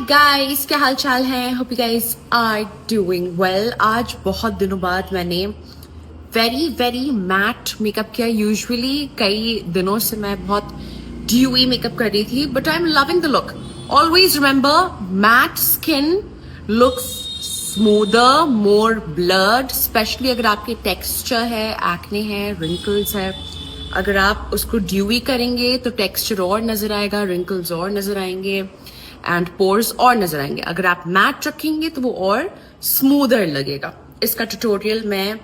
Guys, क्या हाल चाल है? Hope you guys are doing well. आज बहुत दिनों बाद मैंने वेरी मैट मेकअप किया। यूजुअली कई दिनों से मैं बहुत ड्यूई मेकअप कर रही थी, but I am loving the look. Always remember, matte skin looks smoother, more blurred, specially अगर आपके टेक्सचर है, एक्ने है, रिंकल्स है। अगर आप उसको ड्यूई करेंगे तो टेक्सचर और नजर आएगा, रिंकल्स और नजर आएंगे एंड पोर्स और नजर आएंगे। अगर आप मैट रखेंगे तो वो और स्मूदर लगेगा। इसका ट्यूटोरियल मैं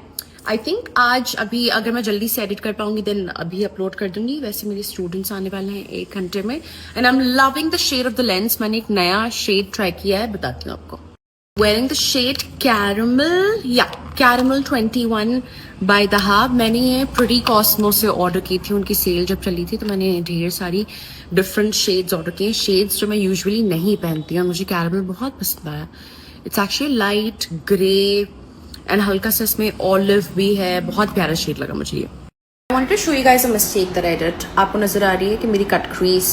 आई थिंक आज अभी अगर मैं जल्दी से एडिट कर पाऊंगी देन अभी अपलोड कर दूंगी। वैसे मेरे स्टूडेंट्स आने वाले हैं 1 घंटे में and I am loving the shade of the lens. मैंने एक नया शेड ट्राई किया है, बताती हूँ आपको। Wearing the shade Caramel 21 by The Hub। मैंने ये प्रिटी कॉस्मो से ऑर्डर की थी, उनकी सेल जब चली थी तो मैंने ढेर सारी डिफरेंट शेड्स ऑर्डर किए। शेड्स जो मैं यूजुअली नहीं पहनती हूँ, मुझे कैरमल बहुत पसंद आया। It's actually light grey and हल्का सा इसमें ऑलिव भी है। बहुत प्यारा शेड लगा मुझे ये। I want to show you guys a mistake that I did. आपको नजर आ रही है कि मेरी कट क्रीज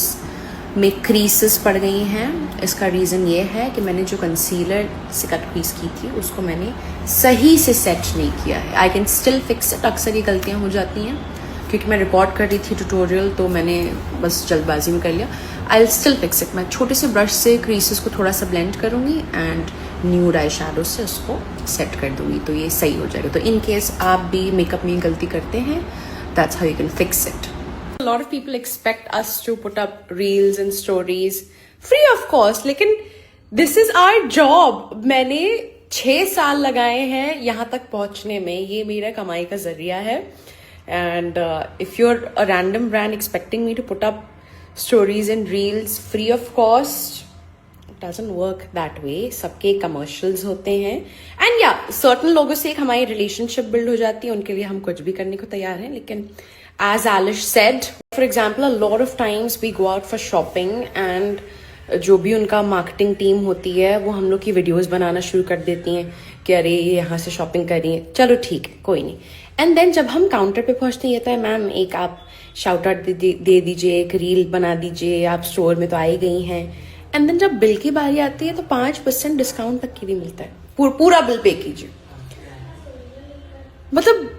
में क्रीसेस पड़ गई हैं। इसका रीज़न ये है कि मैंने जो कंसीलर से कट क्रीज की थी उसको मैंने सही से सेट नहीं किया है। I can still fix it. अक्सर ये गलतियाँ हो जाती हैं क्योंकि मैं रिकॉर्ड कर रही थी ट्यूटोरियल, तो मैंने बस जल्दबाजी में कर लिया। I will still fix it. मैं छोटे से ब्रश से क्रीसेस को थोड़ा सा ब्लेंड करूँगी एंड न्यूड आई शैडो से उसको सेट कर दूँगी, तो ये सही हो जाएगा। तो इन केस आप भी मेकअप में गलती करते हैं, that's how you can fix it. A lot of people expect us to put up reels and stories free of cost, लेकिन this is our job। मैंने 6 साल लगाए हैं यहाँ तक पहुँचने में, ये मेरा कमाई का जरिया है। And if you're a random brand expecting me to put up stories and reels free of cost, it doesn't work that way। सबके commercials होते हैं and yeah, certain लोगों से एक हमारी relationship build हो जाती है, उनके लिए हम कुछ भी करने को तैयार हैं। लेकिन as Alish said, for example, a lot of times we go out for shopping and जो भी उनका मार्केटिंग टीम होती है वो हम लोग की वीडियोस बनाना शुरू कर देती हैं कि अरे ये यहाँ से शॉपिंग कर रही है, चलो ठीक है कोई नहीं। एंड देन जब हम काउंटर पे पहुँचते हैं, ये तो है मैम एक आप शाउट आउट दे दीजिए, एक रील बना दीजिए, आप स्टोर में तो आई गई हैं। एंड देन जब बिल की बारी आती है तो 5% डिस्काउंट तक की भी मिलता है। पूरा बिल पे कीजिए। मतलब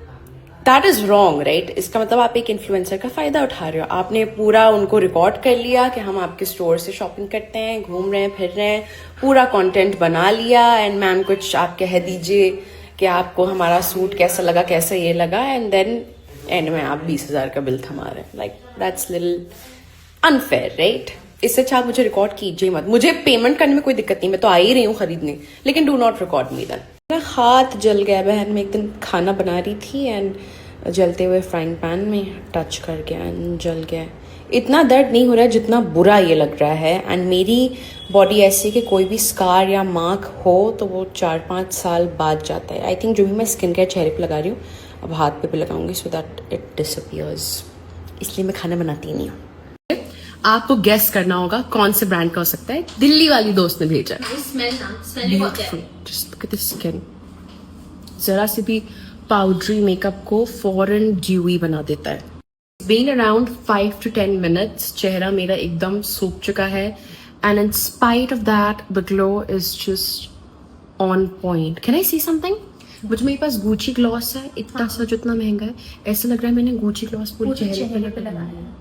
दैट इज रॉन्ग, राइट? इसका मतलब आप एक इन्फ्लुएंसर का फायदा उठा रहे हो। आपने पूरा उनको रिकॉर्ड कर लिया कि हम आपके स्टोर से शॉपिंग करते हैं, घूम रहे हैं, फिर रहे हैं, पूरा कंटेंट बना लिया एंड मैम कुछ आप कह दीजिए कि आपको हमारा सूट कैसा लगा, कैसा ये लगा, एंड देन एंड में आप 20,000 का बिल थमा रहे हैं। Like that's little unfair, right? इससे अच्छा आप मुझे रिकॉर्ड कीजिए मत। मुझे पेमेंट करने में कोई दिक्कत नहीं, मैं तो आ ही रही हूँ खरीदने, लेकिन do not record me then. मेरा हाथ जल गया बहन। मैं एक दिन खाना बना रही थी एंड जलते हुए फ्राइंग पैन में टच कर गया एंड जल गया। इतना दर्द नहीं हो रहा है जितना बुरा ये लग रहा है। एंड मेरी बॉडी ऐसी कि कोई भी स्कार या मार्क हो तो वो 4-5 साल बाद जाता है। आई थिंक जो भी मैं स्किन केयर चेहरे पे लगा रही हूँ अब हाथ पे भी लगाऊंगी सो दैट इट डिसअपियर्स। इसलिए मैं खाना बनाती ही नहीं हूँ। आपको गेस करना होगा कौन से ब्रांड का हो सकता है। दिल्ली वाली दोस्त ने भेजा। स्किन जरा से भी पाउडरी मेकअप को फॉरन ड्यूई बना देता है। बीन अराउंड 5 to 10 minutes चेहरा मेरा एकदम सूख चुका है and in spite of that the glow is just on point. Can I see something? मुझे मेरे पास गुची ग्लॉस है, इतना सा जो इतना महंगा है। ऐसा लग रहा है मैंने गुची ग्लॉस पूरे चेहरे पे लगाया।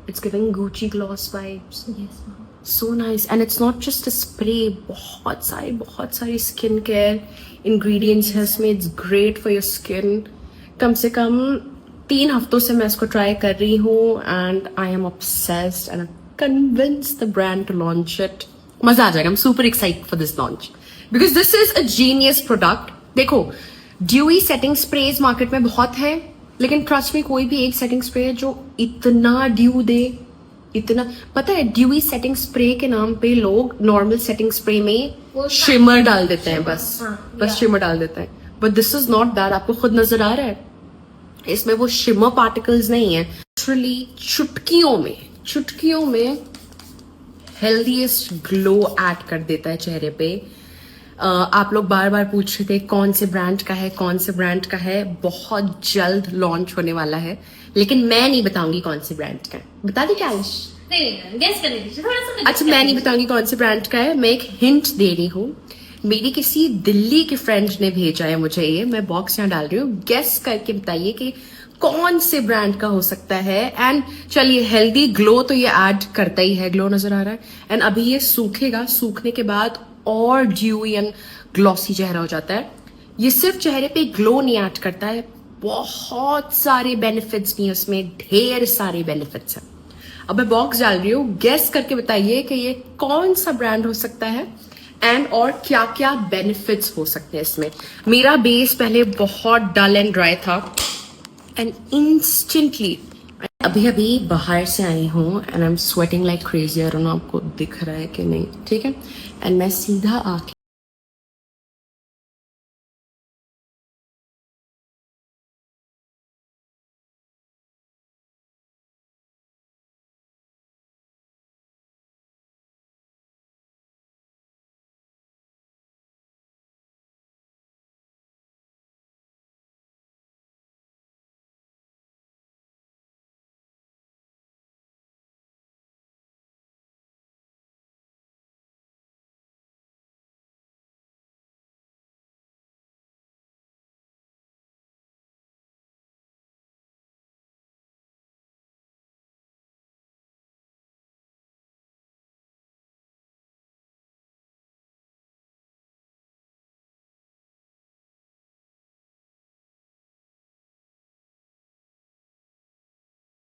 It's giving Gucci gloss vibes. Yes, ma'am. So nice. And it's not just a spray. बहुत सारी skin care ingredients है इसमें. It's great for your skin. कम से कम 3 हफ्तों से मैं इसको ट्राई कर रही हूँ and I am obsessed and I'm convinced the brand to launch it. मजा आ जाएगा. I'm super excited for this launch because this is a genius product. देखो, dewy setting sprays मार्केट में बहुत है, लेकिन ट्रस्ट में कोई भी एक सेटिंग स्प्रे है जो इतना ड्यू दे, इतना। पता है ड्यूई सेटिंग स्प्रे के नाम पे लोग नॉर्मल सेटिंग स्प्रे में शिमर डाल देते हैं, बस शिमर डाल देते हैं। But this is not that. आपको खुद नजर आ रहा है इसमें वो शिमर पार्टिकल्स नहीं है। लिटरली चुटकियों में हेल्दीएस्ट ग्लो ऐड कर देता है चेहरे पे। आप लोग बार बार पूछ रहे थे कौन से ब्रांड का है। बहुत जल्द लॉन्च होने वाला है, लेकिन मैं नहीं बताऊंगी कौन से ब्रांड का है। बता दी क्या? नहीं गेस करने दीजिए थोड़ा सा। अच्छा मैं नहीं बताऊंगी कौन से ब्रांड का है, मैं एक हिंट दे रही हूँ। मेरी किसी दिल्ली के फ्रेंड ने भेजा है मुझे ये, मैं बॉक्स यहाँ डाल रही हूँ, गेस करके बताइए कि कौन से ब्रांड का हो सकता है। एंड चलिए हेल्दी ग्लो तो ये ऐड करता ही है, ग्लो नजर आ रहा है। एंड अभी ये सूखेगा, सूखने के बाद और ड्यूई एंड ग्लॉसी चेहरा हो जाता है। ये सिर्फ चेहरे पे ग्लो नहीं ऐड करता है, बहुत सारे बेनिफिट्स नहीं है उसमें, ढेर सारे बेनिफिट्स हैं। अब मैं बॉक्स डाल रही हूँ, गेस करके बताइए कि ये कौन सा ब्रांड हो सकता है एंड और क्या क्या बेनिफिट्स हो सकते हैं इसमें। मेरा बेस पहले बहुत डल एंड ड्राई था एंड इंस्टेंटली अभी अभी बाहर से आई हूँ and I am sweating like crazy. I don't know आपको दिख रहा है कि नहीं, ठीक है। एंड मैं सीधा आके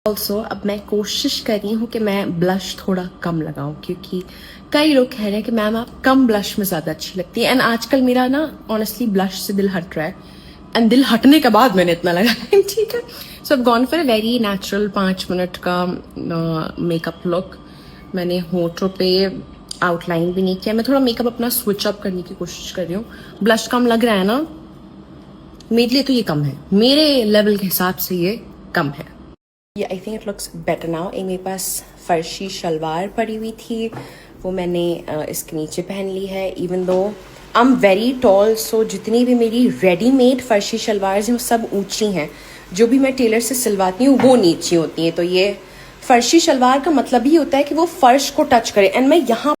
ऑल्सो अब मैं कोशिश कर रही हूँ कि मैं ब्लश थोड़ा कम लगाऊं, क्योंकि कई लोग कह रहे हैं कि मैम आप कम ब्लश में ज्यादा अच्छी लगती है। एंड आजकल मेरा ना ऑनेस्टली ब्लश से दिल हट रहा है, एंड दिल हटने के बाद मैंने इतना लगाया, ठीक है। सो अब gone for a very natural 5 minute का मेकअप लुक। मैंने होठों पे आउटलाइन भी नहीं किया, मैं थोड़ा मेकअप अपना स्विच अप करने की कोशिश कर रही हूँ। ब्लश कम लग रहा है ना, मेरे लिए तो ये कम है, मेरे लेवल के हिसाब से ये कम है। ये I think it looks better now. एक मेरे पास फर्शी शलवार पड़ी हुई थी, वो मैंने इसके नीचे पहन ली है। Even though I am very tall, so जितनी भी मेरी रेडीमेड फर्शी शलवार हैं वो सब ऊंची हैं, जो भी मैं टेलर से सिलवाती हूँ वो नीची होती हैं। तो ये फर्शी शलवार का मतलब ही होता है कि वो फर्श को टच करे। एंड मैं यहाँ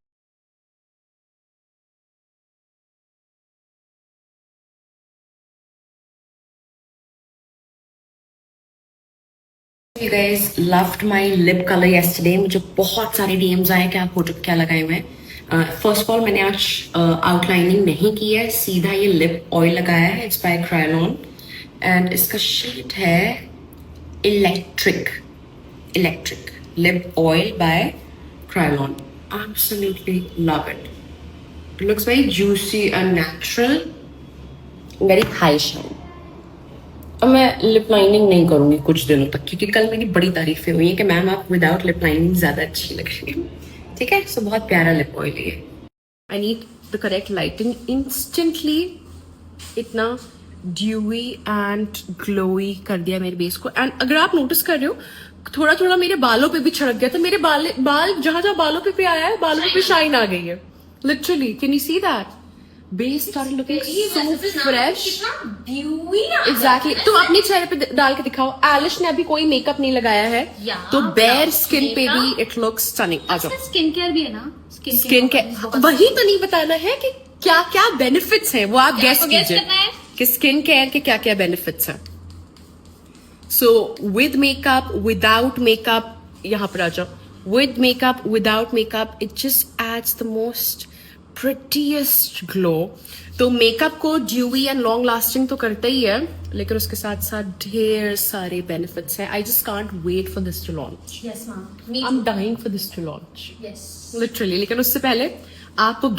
You guys loved my lip color yesterday. मुझे बहुत सारे DMs आए कि आप फोटो क्या लगाए हुए हैं। फर्स्ट ऑफ ऑल मैंने आज आउटलाइनिंग नहीं की है, सीधा ये लिप ऑयल लगाया है। इट्स बाय क्रायोलॉन एंड इसका शेड है electric lip oil by Kryolan. Absolutely love it. It looks very juicy and natural, very high shine. अब मैं लिप लाइनिंग नहीं करूंगी कुछ दिनों तक, क्योंकि कल मेरी बड़ी तारीफें हुई है कि मैम आप विदाउट लिप लाइनिंग ज्यादा अच्छी लग रही है, ठीक है। सो बहुत प्यारा लिप ऑयल है। I need the correct lighting. Instantly इतना ड्यूई एंड ग्लोई कर दिया मेरे बेस को। एंड अगर आप नोटिस कर रहे हो थोड़ा थोड़ा मेरे बालों पे भी छिड़क गया, तो मेरे बाल जहां जहां बालों पे आया है, बालों पे शाइन आ गई है literally. Can you see that? Base started looking so fresh. Exactly. तुम अपने चेहरे पे डाल के दिखाओ। एलिश ने अभी कोई मेकअप नहीं लगाया है, तो बेयर स्किन पे भी इट लुक्स स्टनिंग। आ जाओ। स्किन केयर भी है ना, स्किन केयर वही तो नहीं बताना है कि क्या क्या बेनिफिट्स हैं, वो आप गेस कीजिए कि स्किन केयर के क्या क्या बेनिफिट्स हैं। So with makeup, without makeup, यहाँ पर आ जाओ। With makeup, without makeup, it just ads the most prettiest glow. तो मेकअप को ड्यूई एंड लॉन्ग लास्टिंग तो करता ही है, लेकिन उसके साथ साथ ढेर सारे बेनिफिट्स हैं। I just can't wait for this to launch. Yes ma'am, I am dying for this to launch yes literally. लेकिन उससे पहले आपको